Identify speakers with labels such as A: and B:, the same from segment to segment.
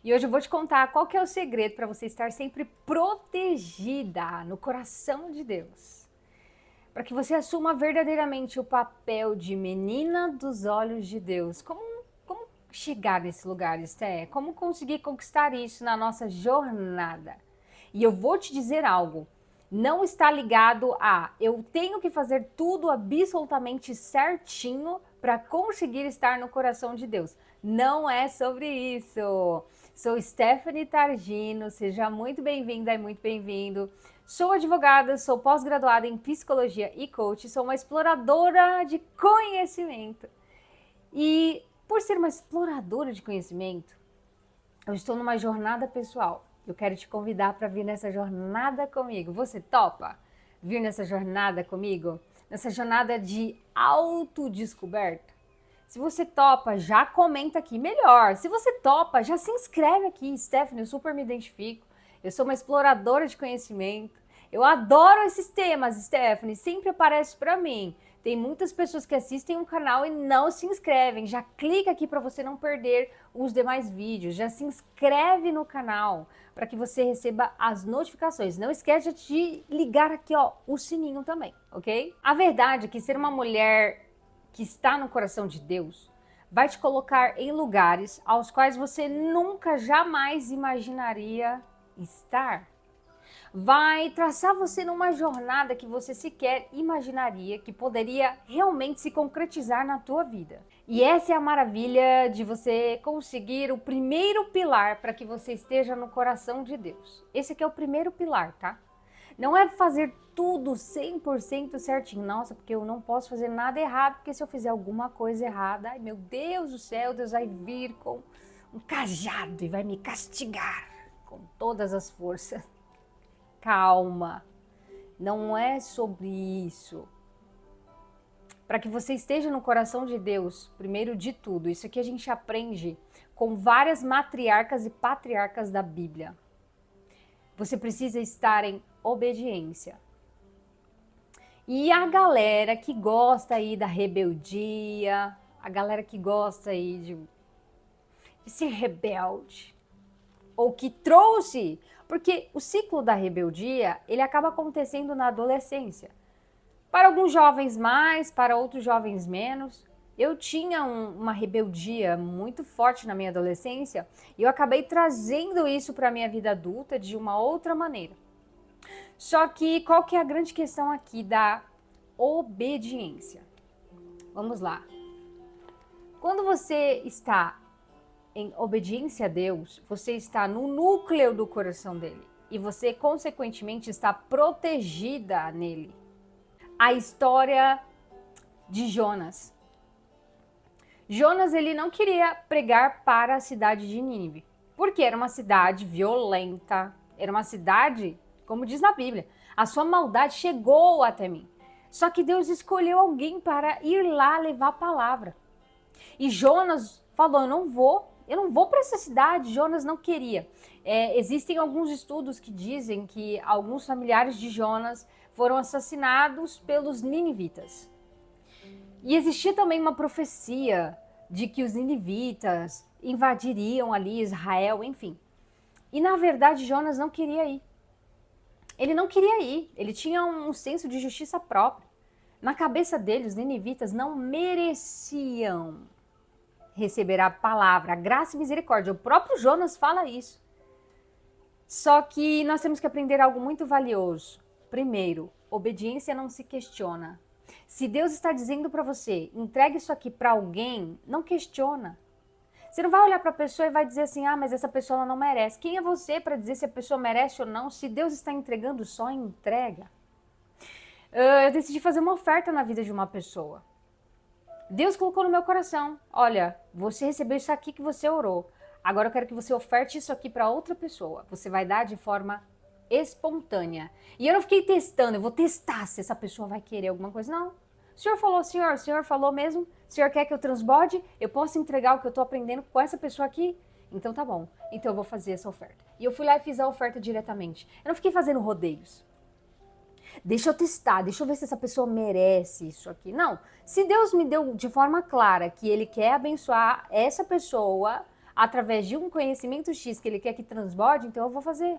A: E hoje eu vou te contar qual que é o segredo para você estar sempre protegida no coração de Deus. Para que você assuma verdadeiramente o papel de menina dos olhos de Deus. Como chegar nesse lugar, Esté? Como conseguir conquistar isso na nossa jornada? E eu vou te dizer algo. Não está ligado a eu tenho que fazer tudo absolutamente certinho para conseguir estar no coração de Deus. Não é sobre isso. Sou Stephanie Targino, seja muito bem-vinda e muito bem-vindo. Sou advogada, sou pós-graduada em psicologia e coach, sou uma exploradora de conhecimento. E por ser uma exploradora de conhecimento, eu estou numa jornada pessoal. Eu quero te convidar para vir nessa jornada comigo. Você topa vir nessa jornada comigo? Nessa jornada de autodescoberta? Se você topa, já comenta aqui. Melhor, se você topa, já se inscreve aqui. Stephanie, eu super me identifico. Eu sou uma exploradora de conhecimento. Eu adoro esses temas, Stephanie. Sempre aparece para mim. Tem muitas pessoas que assistem um canal e não se inscrevem. Já clica aqui para você não perder os demais vídeos. Já se inscreve no canal para que você receba as notificações. Não esquece de ligar aqui, ó, o sininho também, ok? A verdade é que ser uma mulher que está no coração de Deus vai te colocar em lugares aos quais você nunca, jamais imaginaria estar. Vai traçar você numa jornada que você sequer imaginaria que poderia realmente se concretizar na tua vida. E essa é a maravilha de você conseguir o primeiro pilar para que você esteja no coração de Deus. Esse aqui é o primeiro pilar, tá? Não é fazer tudo 100% certinho. Nossa, porque eu não posso fazer nada errado, porque se eu fizer alguma coisa errada, ai meu Deus do céu, Deus vai vir com um cajado e vai me castigar com todas as forças. Calma, não é sobre isso. Para que você esteja no coração de Deus, primeiro de tudo, isso aqui a gente aprende com várias matriarcas e patriarcas da Bíblia. Você precisa estar em obediência. E a galera que gosta aí da rebeldia, a galera que gosta aí de ser rebelde, ou que trouxe, porque o ciclo da rebeldia, ele acaba acontecendo na adolescência. Para alguns jovens mais, para outros jovens menos. Eu tinha uma rebeldia muito forte na minha adolescência e eu acabei trazendo isso para a minha vida adulta de uma outra maneira. Só que qual que é a grande questão aqui da obediência? Vamos lá. Quando você está em obediência a Deus, você está no núcleo do coração dele e você, consequentemente, está protegida nele. A história de Jonas. Jonas, ele não queria pregar para a cidade de Nínive, porque era uma cidade violenta, era uma cidade, como diz na Bíblia, a sua maldade chegou até mim. Só que Deus escolheu alguém para ir lá levar a palavra. E Jonas falou, eu não vou para essa cidade. Jonas não queria. Existem alguns estudos que dizem que alguns familiares de Jonas foram assassinados pelos ninivitas. E existia também uma profecia de que os ninivitas invadiriam ali Israel, enfim. E na verdade Jonas não queria ir. Ele não queria ir, ele tinha um senso de justiça própria. Na cabeça dele, os ninivitas não mereciam receber a palavra, a graça e misericórdia. O próprio Jonas fala isso. Só que nós temos que aprender algo muito valioso. Primeiro, obediência não se questiona. Se Deus está dizendo para você, entregue isso aqui para alguém, não questiona. Você não vai olhar para a pessoa e vai dizer assim, mas essa pessoa não merece. Quem é você para dizer se a pessoa merece ou não? Se Deus está entregando, só entrega. Eu decidi fazer uma oferta na vida de uma pessoa. Deus colocou no meu coração, olha, você recebeu isso aqui que você orou. Agora eu quero que você oferte isso aqui para outra pessoa. Você vai dar de forma espontânea. E eu não fiquei testando, eu vou testar se essa pessoa vai querer alguma coisa. Não. O senhor falou, o senhor falou mesmo? O senhor quer que eu transborde? Eu posso entregar o que eu estou aprendendo com essa pessoa aqui? Então tá bom. Então eu vou fazer essa oferta. E eu fui lá e fiz a oferta diretamente. Eu não fiquei fazendo rodeios. Deixa eu testar, deixa eu ver se essa pessoa merece isso aqui. Não, se Deus me deu de forma clara que Ele quer abençoar essa pessoa, através de um conhecimento X que ele quer que transborde, então eu vou fazer.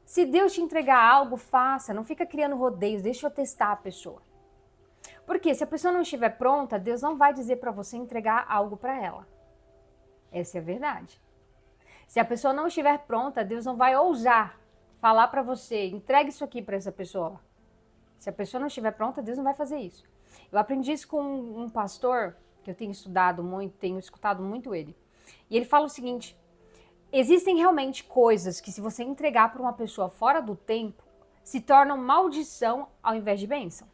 A: Se Deus te entregar algo, faça. Não fica criando rodeios, deixa eu testar a pessoa. Porque se a pessoa não estiver pronta, Deus não vai dizer para você entregar algo para ela. Essa é a verdade. Se a pessoa não estiver pronta, Deus não vai ousar falar para você, entregue isso aqui para essa pessoa. Se a pessoa não estiver pronta, Deus não vai fazer isso. Eu aprendi isso com um pastor, que eu tenho estudado muito, tenho escutado muito ele. E ele fala o seguinte, existem realmente coisas que se você entregar para uma pessoa fora do tempo, se tornam maldição ao invés de bênção.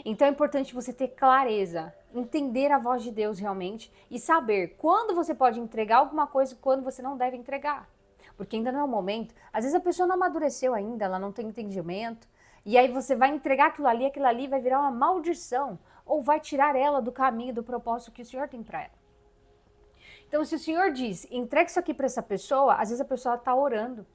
A: Então é importante você ter clareza, entender a voz de Deus realmente e saber quando você pode entregar alguma coisa e quando você não deve entregar. Porque ainda não é o momento. Às vezes a pessoa não amadureceu ainda, ela não tem entendimento. E aí você vai entregar aquilo ali vai virar uma maldição. Ou vai tirar ela do caminho, do propósito que o Senhor tem para ela. Então se o Senhor diz, entregue isso aqui para essa pessoa, às vezes a pessoa está orando,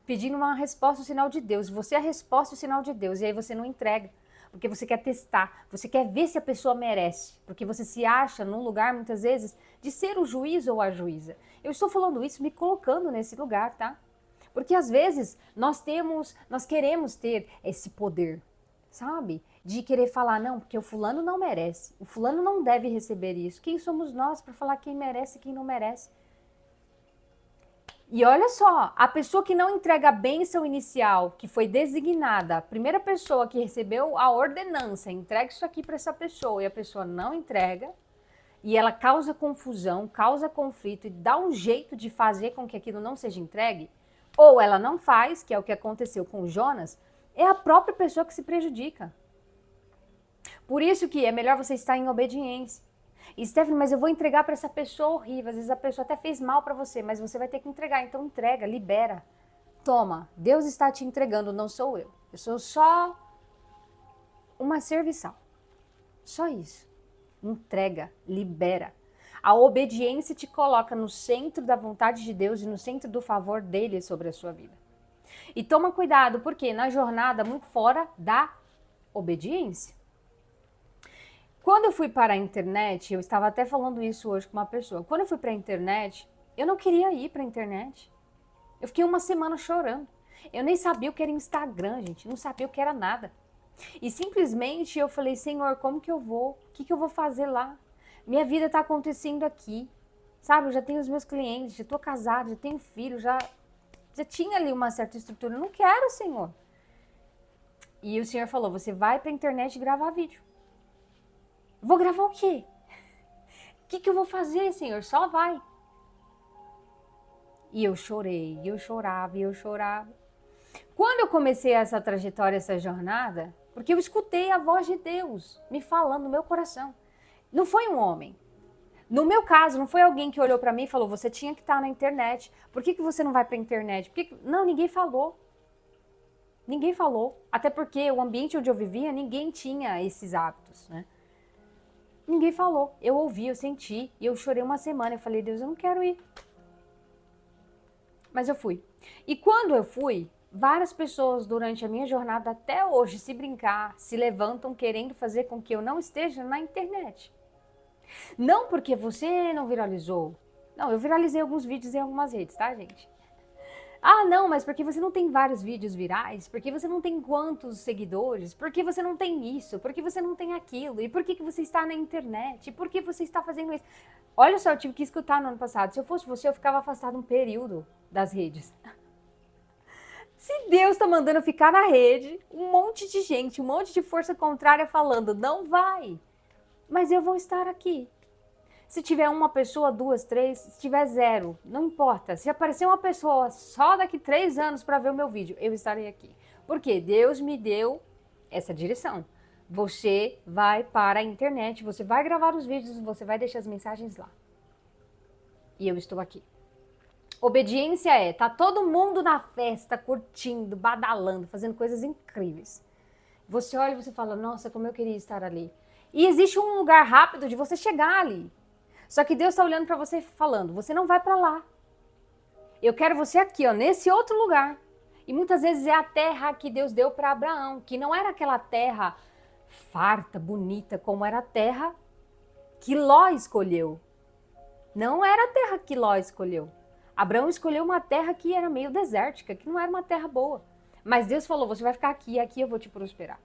A: pedindo uma resposta, o sinal de Deus. Você é a resposta, o sinal de Deus. E aí você não entrega. Porque você quer testar, você quer ver se a pessoa merece, porque você se acha num lugar, muitas vezes, de ser o juiz ou a juíza. Eu estou falando isso me colocando nesse lugar, tá? Porque às vezes nós queremos ter esse poder, sabe? De querer falar, não, porque o fulano não merece, o fulano não deve receber isso. Quem somos nós para falar quem merece e quem não merece? E olha só, a pessoa que não entrega a bênção inicial, que foi designada, a primeira pessoa que recebeu a ordenança, entrega isso aqui para essa pessoa, e a pessoa não entrega, e ela causa confusão, causa conflito, e dá um jeito de fazer com que aquilo não seja entregue, ou ela não faz, que é o que aconteceu com Jonas, é a própria pessoa que se prejudica. Por isso que é melhor você estar em obediência. E Stephanie, mas eu vou entregar para essa pessoa horrível. Às vezes a pessoa até fez mal para você, mas você vai ter que entregar. Então entrega, libera. Toma, Deus está te entregando, não sou eu. Eu sou só uma serviçal. Só isso. Entrega, libera. A obediência te coloca no centro da vontade de Deus e no centro do favor dele sobre a sua vida. E toma cuidado, porque na jornada muito fora da obediência. Quando eu fui para a internet, eu estava até falando isso hoje com uma pessoa. Quando eu fui para a internet, eu não queria ir para a internet. Eu fiquei uma semana chorando. Eu nem sabia o que era Instagram, gente. Não sabia o que era nada. E simplesmente eu falei, Senhor, como que eu vou? O que eu vou fazer lá? Minha vida está acontecendo aqui. Sabe, eu já tenho os meus clientes, já estou casada, já tenho filho, já tinha ali uma certa estrutura. Eu não quero, Senhor. E o Senhor falou, você vai para a internet gravar vídeo. Vou gravar o quê? O que eu vou fazer, Senhor? Só vai. E eu chorei, e eu chorava, e eu chorava. Quando eu comecei essa trajetória, essa jornada, porque eu escutei a voz de Deus me falando no meu coração. Não foi um homem. No meu caso, não foi alguém que olhou para mim e falou, você tinha que estar na internet. Por que você não vai para a internet? Não, ninguém falou. Ninguém falou. Até porque o ambiente onde eu vivia, ninguém tinha esses hábitos, né? Ninguém falou. Eu ouvi, eu senti e eu chorei uma semana. Eu falei, Deus, eu não quero ir. Mas eu fui. E quando eu fui, várias pessoas durante a minha jornada até hoje, se brincar, se levantam querendo fazer com que eu não esteja na internet. Não porque você não viralizou. Não, eu viralizei alguns vídeos em algumas redes, tá, gente? Ah, não, mas porque você não tem vários vídeos virais? Porque você não tem quantos seguidores? Porque você não tem isso? Porque você não tem aquilo? E por que você está na internet? E por que você está fazendo isso? Olha só, eu tive que escutar no ano passado. Se eu fosse você, eu ficava afastado um período das redes. Se Deus está mandando eu ficar na rede, um monte de gente, um monte de força contrária falando, não vai. Mas eu vou estar aqui. Se tiver uma pessoa, duas, três, se tiver zero, não importa. Se aparecer uma pessoa só daqui 3 anos para ver o meu vídeo, eu estarei aqui. Porque Deus me deu essa direção. Você vai para a internet, você vai gravar os vídeos, você vai deixar as mensagens lá. E eu estou aqui. Obediência tá todo mundo na festa, curtindo, badalando, fazendo coisas incríveis. Você olha e você fala, nossa, como eu queria estar ali. E existe um lugar rápido de você chegar ali. Só que Deus está olhando para você falando, você não vai para lá. Eu quero você aqui, ó, nesse outro lugar. E muitas vezes é a terra que Deus deu para Abraão, que não era aquela terra farta, bonita, como era a terra que Ló escolheu. Não era a terra que Ló escolheu. Abraão escolheu uma terra que era meio desértica, que não era uma terra boa. Mas Deus falou, você vai ficar aqui e aqui eu vou te prosperar.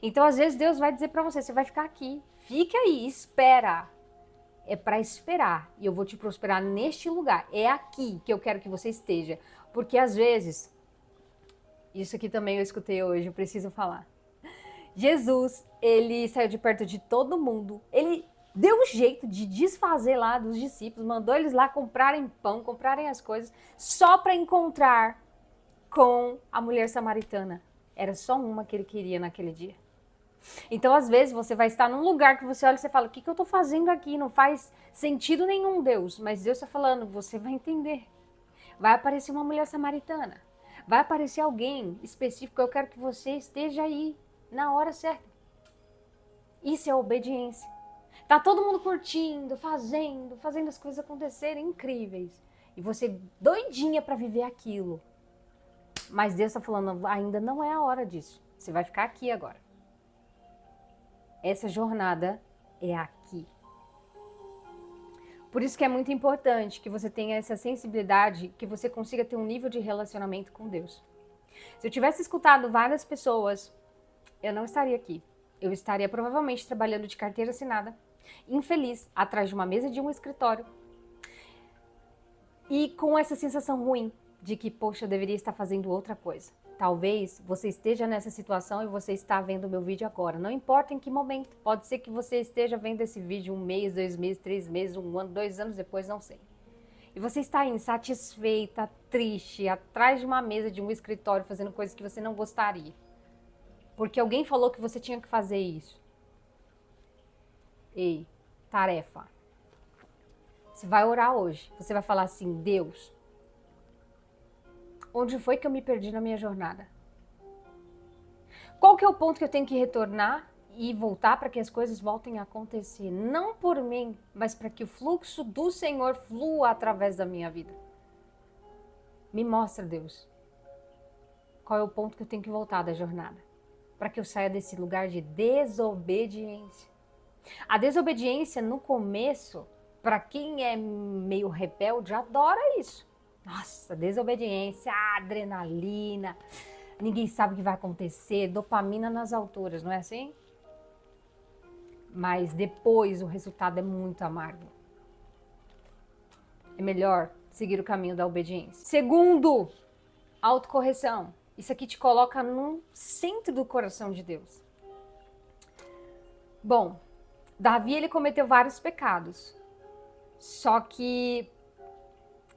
A: Então, às vezes, Deus vai dizer para você, você vai ficar aqui. Fica aí, espera. É para esperar e eu vou te prosperar neste lugar. É aqui que eu quero que você esteja. Porque, às vezes, isso aqui também eu escutei hoje, eu preciso falar. Jesus, ele saiu de perto de todo mundo. Ele deu um jeito de desfazer lá dos discípulos, mandou eles lá comprarem pão, comprarem as coisas, só para encontrar com a mulher samaritana. Era só uma que ele queria naquele dia. Então, às vezes, você vai estar num lugar que você olha e você fala, o que eu estou fazendo aqui? Não faz sentido nenhum, Deus. Mas Deus está falando, você vai entender. Vai aparecer uma mulher samaritana. Vai aparecer alguém específico. Eu quero que você esteja aí, na hora certa. Isso é obediência. Tá todo mundo curtindo, fazendo as coisas acontecerem incríveis. E você doidinha para viver aquilo. Mas Deus está falando, ainda não é a hora disso. Você vai ficar aqui agora. Essa jornada é aqui. Por isso que é muito importante que você tenha essa sensibilidade, que você consiga ter um nível de relacionamento com Deus. Se eu tivesse escutado várias pessoas, eu não estaria aqui. Eu estaria provavelmente trabalhando de carteira assinada, infeliz, atrás de uma mesa de um escritório. E com essa sensação ruim de que, poxa, eu deveria estar fazendo outra coisa. Talvez você esteja nessa situação e você está vendo o meu vídeo agora. Não importa em que momento. Pode ser que você esteja vendo esse vídeo 1 mês, 2 meses, 3 meses, 1 ano, 2 anos depois, não sei. E você está insatisfeita, triste, atrás de uma mesa de um escritório fazendo coisas que você não gostaria. Porque alguém falou que você tinha que fazer isso. Ei, tarefa. Você vai orar hoje. Você vai falar assim, Deus, onde foi que eu me perdi na minha jornada? Qual que é o ponto que eu tenho que retornar e voltar para que as coisas voltem a acontecer? Não por mim, mas para que o fluxo do Senhor flua através da minha vida. Me mostra, Deus, qual é o ponto que eu tenho que voltar da jornada, para que eu saia desse lugar de desobediência. A desobediência no começo, para quem é meio rebelde, adora isso. Nossa, desobediência, adrenalina, ninguém sabe o que vai acontecer, dopamina nas alturas, não é assim? Mas depois o resultado é muito amargo. É melhor seguir o caminho da obediência. Segundo, autocorreção. Isso aqui te coloca no centro do coração de Deus. Bom, Davi, ele cometeu vários pecados. Só que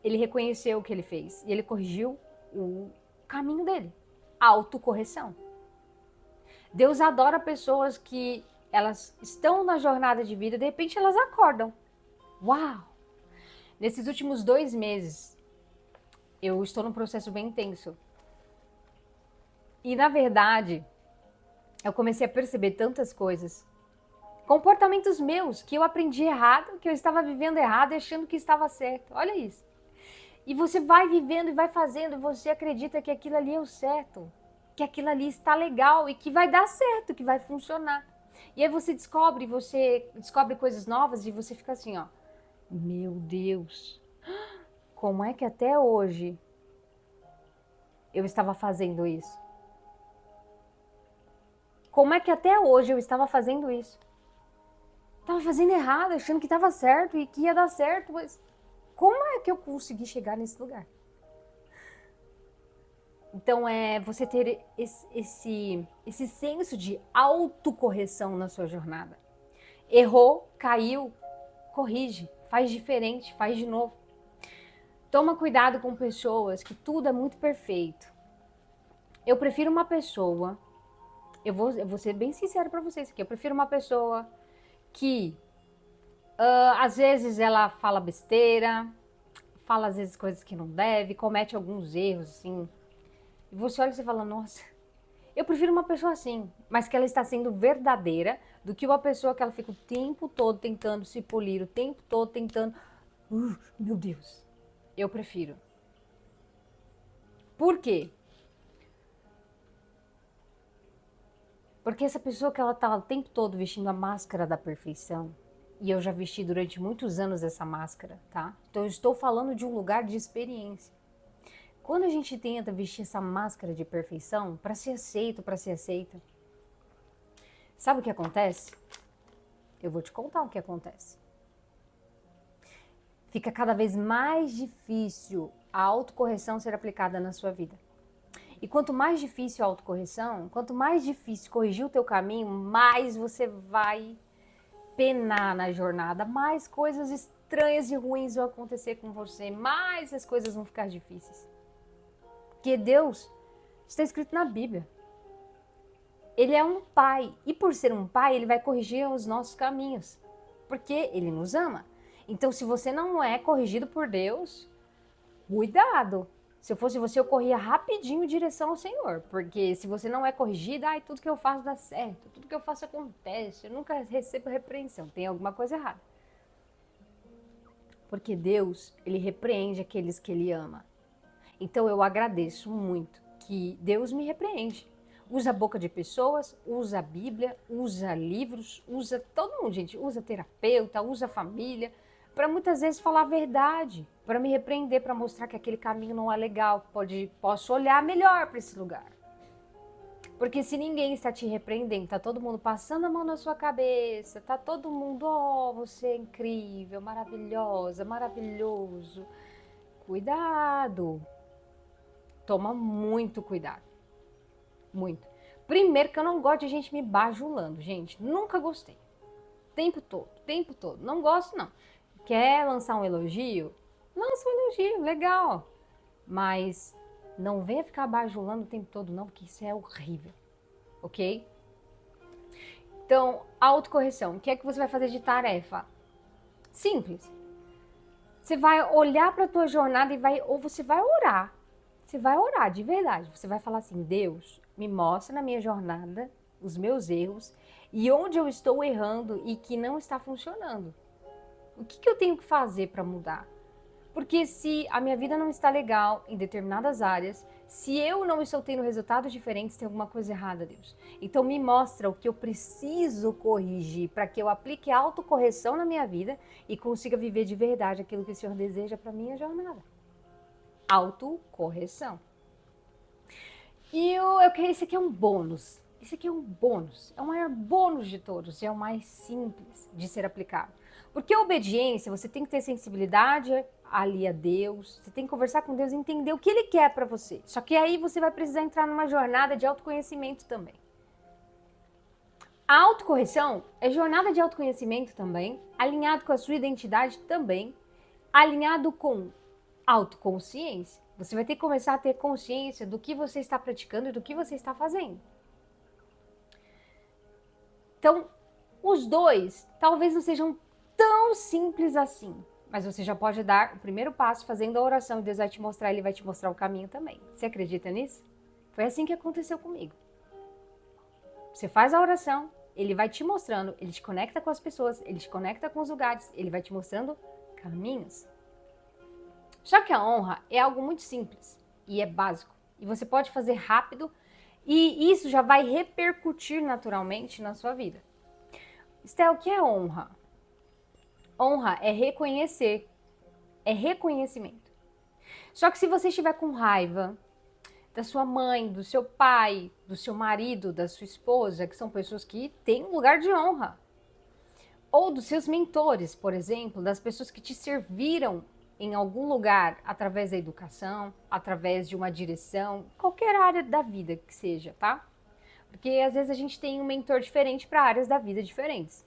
A: ele reconheceu o que ele fez e ele corrigiu o caminho dele. Autocorreção. Deus adora pessoas que elas estão na jornada de vida e de repente elas acordam. Uau! Nesses últimos 2 meses, eu estou num processo bem intenso. E na verdade, eu comecei a perceber tantas coisas. Comportamentos meus que eu aprendi errado, que eu estava vivendo errado e achando que estava certo. Olha isso. E você vai vivendo e vai fazendo, e você acredita que aquilo ali é o certo, que aquilo ali está legal e que vai dar certo, que vai funcionar. E aí você descobre coisas novas e você fica assim, ó, meu Deus, como é que até hoje eu estava fazendo isso? Como é que até hoje eu estava fazendo isso? Estava fazendo errado, achando que estava certo e que ia dar certo, mas como é que eu consegui chegar nesse lugar? Então é você ter esse senso de autocorreção na sua jornada. Errou, caiu, corrige, faz diferente, faz de novo. Toma cuidado com pessoas que tudo é muito perfeito. Eu prefiro uma pessoa, eu vou ser bem sincera para vocês aqui, eu prefiro uma pessoa que às vezes ela fala besteira, fala às vezes coisas que não deve, comete alguns erros, assim. E você olha e você fala, nossa, eu prefiro uma pessoa assim, mas que ela está sendo verdadeira, do que uma pessoa que ela fica o tempo todo tentando se polir, o tempo todo tentando... meu Deus, eu prefiro. Por quê? Porque essa pessoa que ela tá o tempo todo vestindo a máscara da perfeição, E eu já vesti durante muitos anos essa máscara, tá? Então eu estou falando de um lugar de experiência. Quando a gente tenta vestir essa máscara de perfeição para ser aceito, para ser aceita, sabe o que acontece? Eu vou te contar o que acontece. Fica cada vez mais difícil a autocorreção ser aplicada na sua vida. E quanto mais difícil a autocorreção, quanto mais difícil corrigir o teu caminho, mais você vai penar na jornada, mais coisas estranhas e ruins vão acontecer com você, mais as coisas vão ficar difíceis. Porque Deus, está escrito na Bíblia, Ele é um pai, e por ser um pai, Ele vai corrigir os nossos caminhos, porque Ele nos ama. Então, se você não é corrigido por Deus, cuidado. Se eu fosse você, eu corria rapidinho em direção ao Senhor, porque se você não é corrigido, tudo que eu faço dá certo, tudo que eu faço acontece, eu nunca recebo repreensão, tem alguma coisa errada. Porque Deus, Ele repreende aqueles que Ele ama. Então eu agradeço muito que Deus me repreende. Usa a boca de pessoas, usa a Bíblia, usa livros, usa todo mundo, gente, usa terapeuta, usa família, para muitas vezes falar a verdade, para me repreender, para mostrar que aquele caminho não é legal, posso olhar melhor para esse lugar. Porque se ninguém está te repreendendo, tá todo mundo passando a mão na sua cabeça, tá todo mundo, você é incrível, maravilhosa, maravilhoso. Cuidado. Toma muito cuidado. Muito. Primeiro que eu não gosto de gente me bajulando, gente. Nunca gostei. Tempo todo. Não gosto, não. Quer lançar um elogio? Lança um elogio, legal. Mas não venha ficar bajulando o tempo todo, não, porque isso é horrível. Ok? Então, autocorreção. O que é que você vai fazer de tarefa? Simples. Você vai olhar para a tua jornada ou você vai orar. Você vai orar de verdade. Você vai falar assim: Deus, me mostra na minha jornada os meus erros e onde eu estou errando e que não está funcionando. O que eu tenho que fazer para mudar? Porque se a minha vida não está legal em determinadas áreas, se eu não estou tendo resultados diferentes, tem alguma coisa errada, Deus. Então me mostra o que eu preciso corrigir para que eu aplique autocorreção na minha vida e consiga viver de verdade aquilo que o Senhor deseja para minha jornada. Autocorreção. E esse aqui é um bônus. Esse aqui é um bônus. É o maior bônus de todos e é o mais simples de ser aplicado. Porque a obediência, você tem que ter sensibilidade ali a Deus, você tem que conversar com Deus e entender o que Ele quer para você. Só que aí você vai precisar entrar numa jornada de autoconhecimento também. A autocorreção é jornada de autoconhecimento também, alinhado com a sua identidade também, alinhado com autoconsciência. Você vai ter que começar a ter consciência do que você está praticando e do que você está fazendo. Então, os dois talvez não sejam tão simples assim, mas você já pode dar o primeiro passo fazendo a oração e Deus vai te mostrar, Ele vai te mostrar o caminho também. Você acredita nisso? Foi assim que aconteceu comigo. Você faz a oração, Ele vai te mostrando, Ele te conecta com as pessoas, Ele te conecta com os lugares, Ele vai te mostrando caminhos. Só que a honra é algo muito simples e é básico. E você pode fazer rápido e isso já vai repercutir naturalmente na sua vida. Estel, o que é honra? Honra é reconhecer, é reconhecimento. Só que se você estiver com raiva da sua mãe, do seu pai, do seu marido, da sua esposa, que são pessoas que têm um lugar de honra, ou dos seus mentores, por exemplo, das pessoas que te serviram em algum lugar através da educação, através de uma direção, qualquer área da vida que seja, tá? Porque às vezes a gente tem um mentor diferente para áreas da vida diferentes.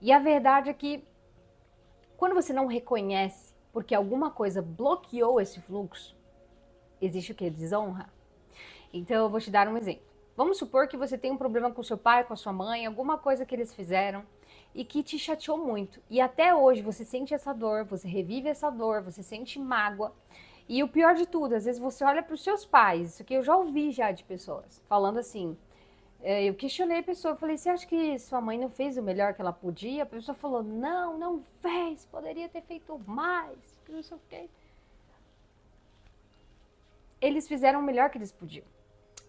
A: E a verdade é que quando você não reconhece porque alguma coisa bloqueou esse fluxo, existe o que? Desonra. Então eu vou te dar um exemplo. Vamos supor que você tem um problema com seu pai, com a sua mãe, alguma coisa que eles fizeram e que te chateou muito. E até hoje você sente essa dor, você revive essa dor, você sente mágoa. E o pior de tudo, às vezes você olha para os seus pais, isso aqui eu já ouvi já de pessoas, falando assim, eu questionei a pessoa, eu falei, você acha que sua mãe não fez o melhor que ela podia? A pessoa falou, não fez, poderia ter feito mais, não sei o quê. Eles fizeram o melhor que eles podiam.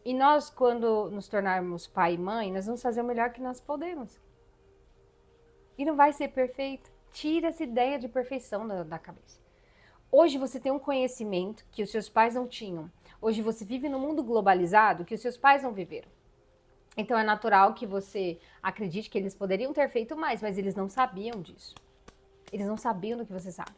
A: E nós, quando nos tornarmos pai e mãe, nós vamos fazer o melhor que nós podemos. e não vai ser perfeito. Tira essa ideia de perfeição da cabeça. Hoje você tem um conhecimento que os seus pais não tinham. Hoje você vive num mundo globalizado que os seus pais não viveram. Então é natural que você acredite que eles poderiam ter feito mais, mas eles não sabiam disso. Eles não sabiam do que você sabe.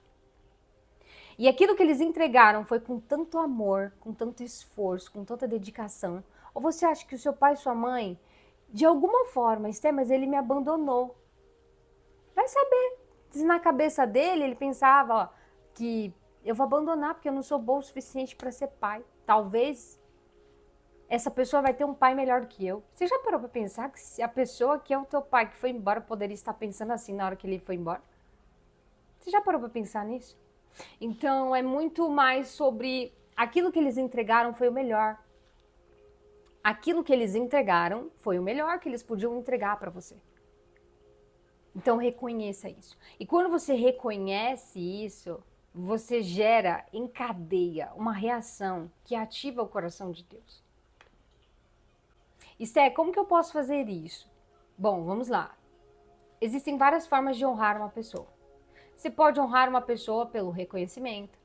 A: E aquilo que eles entregaram foi com tanto amor, com tanto esforço, com tanta dedicação. Ou você acha que o seu pai e sua mãe, de alguma forma, Esther, mas ele me abandonou. Vai saber. Se na cabeça dele ele pensava, ó, que eu vou abandonar porque eu não sou bom o suficiente para ser pai. Talvez essa pessoa vai ter um pai melhor do que eu. Você já parou para pensar que se a pessoa que é o teu pai que foi embora poderia estar pensando assim na hora que ele foi embora? Você já parou para pensar nisso? Então é muito mais sobre aquilo que eles entregaram foi o melhor. Aquilo que eles entregaram foi o melhor que eles podiam entregar para você. Então reconheça isso. E quando você reconhece isso, você gera em cadeia uma reação que ativa o coração de Deus. Esté, como que eu posso fazer isso? Bom, vamos lá. Existem várias formas de honrar uma pessoa. Você pode honrar uma pessoa pelo reconhecimento,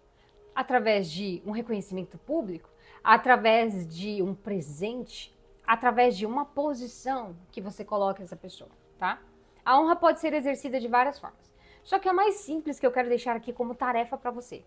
A: através de um reconhecimento público, através de um presente, através de uma posição que você coloca essa pessoa, tá? A honra pode ser exercida de várias formas. Só que a mais simples que eu quero deixar aqui como tarefa para você.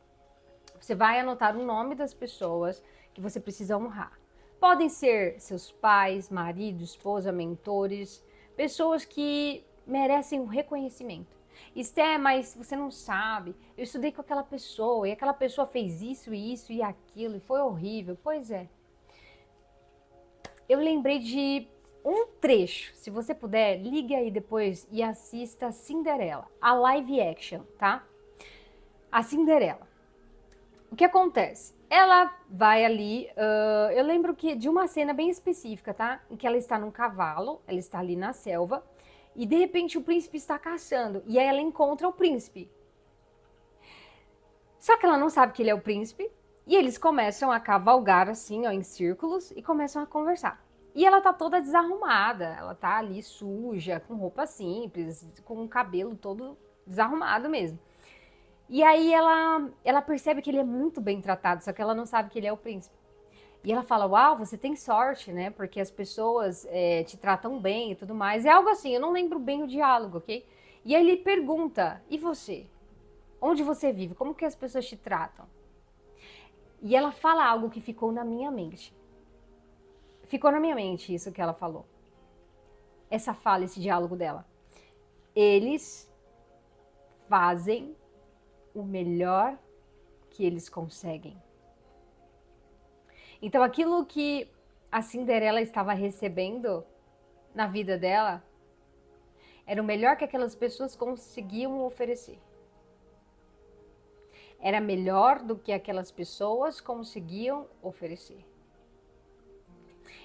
A: Você vai anotar o nome das pessoas que você precisa honrar. Podem ser seus pais, marido, esposa, mentores, pessoas que merecem um reconhecimento. Esté, mas você não sabe, eu estudei com aquela pessoa e aquela pessoa fez isso e aquilo e foi horrível. Pois é. Eu lembrei de um trecho, se você puder, ligue aí depois e assista Cinderela, a live action, tá? A Cinderela. O que acontece? Ela vai ali, eu lembro que de uma cena bem específica, tá? Em que ela está num cavalo, ela está ali na selva, e de repente o príncipe está caçando, e aí ela encontra o príncipe. Só que ela não sabe que ele é o príncipe, e eles começam a cavalgar assim, ó, em círculos, e começam a conversar. E ela tá toda desarrumada, ela tá ali suja, com roupa simples, com o cabelo todo desarrumado mesmo. E aí ela percebe que ele é muito bem tratado, só que ela não sabe que ele é o príncipe. E ela fala, uau, você tem sorte, né? Porque as pessoas te tratam bem e tudo mais. É algo assim, eu não lembro bem o diálogo, ok? E aí ele pergunta, e você? Onde você vive? Como que as pessoas te tratam? E ela fala algo que ficou na minha mente. Ficou na minha mente isso que ela falou. Essa fala, esse diálogo dela. Eles fazem o melhor que eles conseguem. Então aquilo que a Cinderela estava recebendo na vida dela era o melhor que aquelas pessoas conseguiam oferecer. Era melhor do que aquelas pessoas conseguiam oferecer.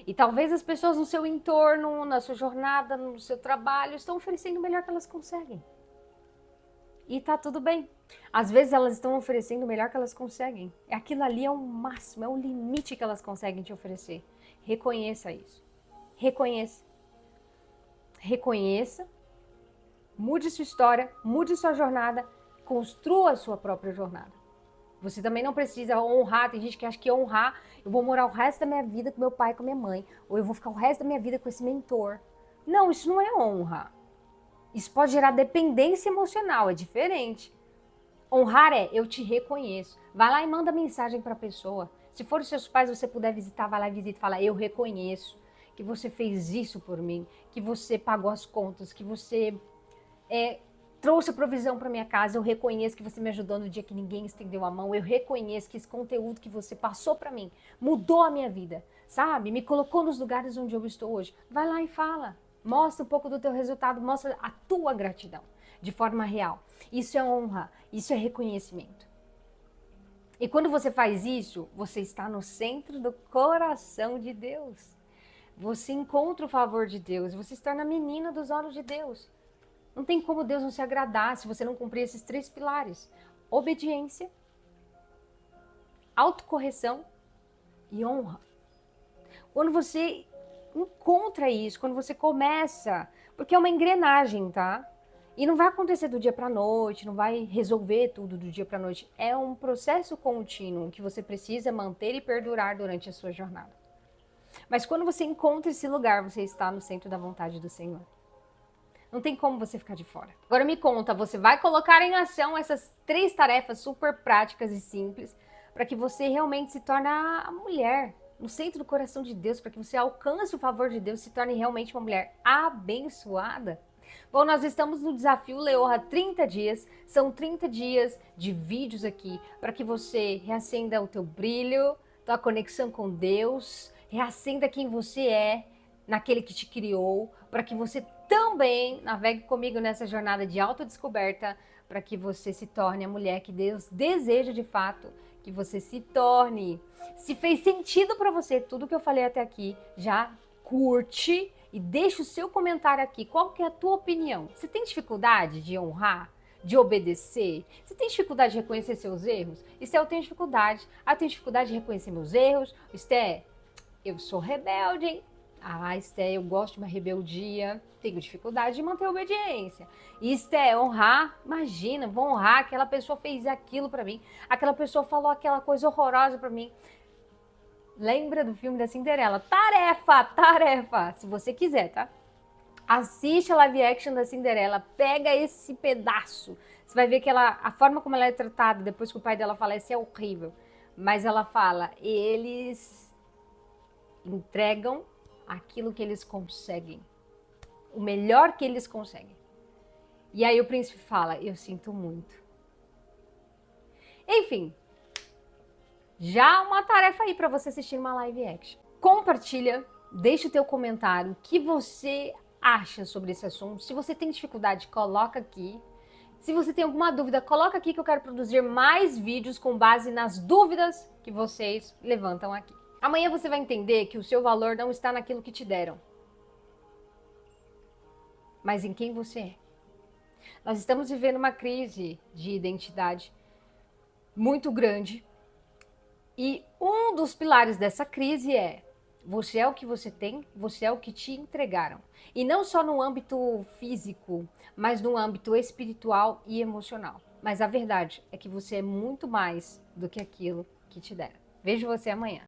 A: E talvez as pessoas no seu entorno, na sua jornada, no seu trabalho, estão oferecendo o melhor que elas conseguem. E tá tudo bem. Às vezes elas estão oferecendo o melhor que elas conseguem. Aquilo ali é o máximo, é o limite que elas conseguem te oferecer. Reconheça isso. Reconheça. Reconheça. Mude sua história, mude sua jornada, construa a sua própria jornada. Você também não precisa honrar, tem gente que acha que honrar, eu vou morar o resto da minha vida com meu pai e com minha mãe, ou eu vou ficar o resto da minha vida com esse mentor. Não, isso não é honra. Isso pode gerar dependência emocional, é diferente. Honrar é, eu te reconheço. Vai lá e manda mensagem para a pessoa. Se for os seus pais, você puder visitar, vai lá e visita e fala, eu reconheço que você fez isso por mim, que você pagou as contas, que você trouxe provisão para minha casa, eu reconheço que você me ajudou no dia que ninguém estendeu a mão, eu reconheço que esse conteúdo que você passou para mim mudou a minha vida, sabe? Me colocou nos lugares onde eu estou hoje. Vai lá e fala. Mostra um pouco do teu resultado, mostra a tua gratidão de forma real. Isso é honra, isso é reconhecimento. E quando você faz isso, você está no centro do coração de Deus. Você encontra o favor de Deus, você se torna a menina dos olhos de Deus. Não tem como Deus não se agradar se você não cumprir esses 3 pilares: obediência, autocorreção e honra. Quando você encontra isso, quando você começa, porque é uma engrenagem, tá? E não vai acontecer do dia para a noite, não vai resolver tudo do dia para a noite. É um processo contínuo que você precisa manter e perdurar durante a sua jornada. Mas quando você encontra esse lugar, você está no centro da vontade do Senhor. Não tem como você ficar de fora. Agora me conta, você vai colocar em ação essas 3 tarefas super práticas e simples para que você realmente se torne a mulher no centro do coração de Deus, para que você alcance o favor de Deus e se torne realmente uma mulher abençoada? Bom, nós estamos no desafio Leorra 30 dias. São 30 dias de vídeos aqui para que você reacenda o teu brilho, tua conexão com Deus, reacenda quem você é naquele que te criou, para que você também navegue comigo nessa jornada de autodescoberta, para que você se torne a mulher que Deus deseja de fato que você se torne. Se fez sentido para você tudo que eu falei até aqui, já curte e deixa o seu comentário aqui. Qual que é a tua opinião? Você tem dificuldade de honrar? De obedecer? Você tem dificuldade de reconhecer seus erros? Esté, eu tenho dificuldade. Eu tenho dificuldade de reconhecer meus erros. Esté, eu sou rebelde, hein? Esté, eu gosto de uma rebeldia, tenho dificuldade de manter a obediência. Esté, honrar, imagina, vou honrar, aquela pessoa fez aquilo pra mim, aquela pessoa falou aquela coisa horrorosa pra mim. Lembra do filme da Cinderela? Tarefa, tarefa, se você quiser, tá? Assiste a live action da Cinderela, pega esse pedaço. Você vai ver que a forma como ela é tratada depois que o pai dela falece é horrível. Mas ela fala, eles entregam aquilo que eles conseguem, o melhor que eles conseguem. E aí o príncipe fala, eu sinto muito. Enfim, já uma tarefa aí para você assistir uma live action. Compartilha, deixa o teu comentário, o que você acha sobre esse assunto. Se você tem dificuldade, coloca aqui. Se você tem alguma dúvida, coloca aqui que eu quero produzir mais vídeos com base nas dúvidas que vocês levantam aqui. Amanhã você vai entender que o seu valor não está naquilo que te deram, mas em quem você é. Nós estamos vivendo uma crise de identidade muito grande e um dos pilares dessa crise é: você é o que você tem, você é o que te entregaram. E não só no âmbito físico, mas no âmbito espiritual e emocional. Mas a verdade é que você é muito mais do que aquilo que te deram. Vejo você amanhã.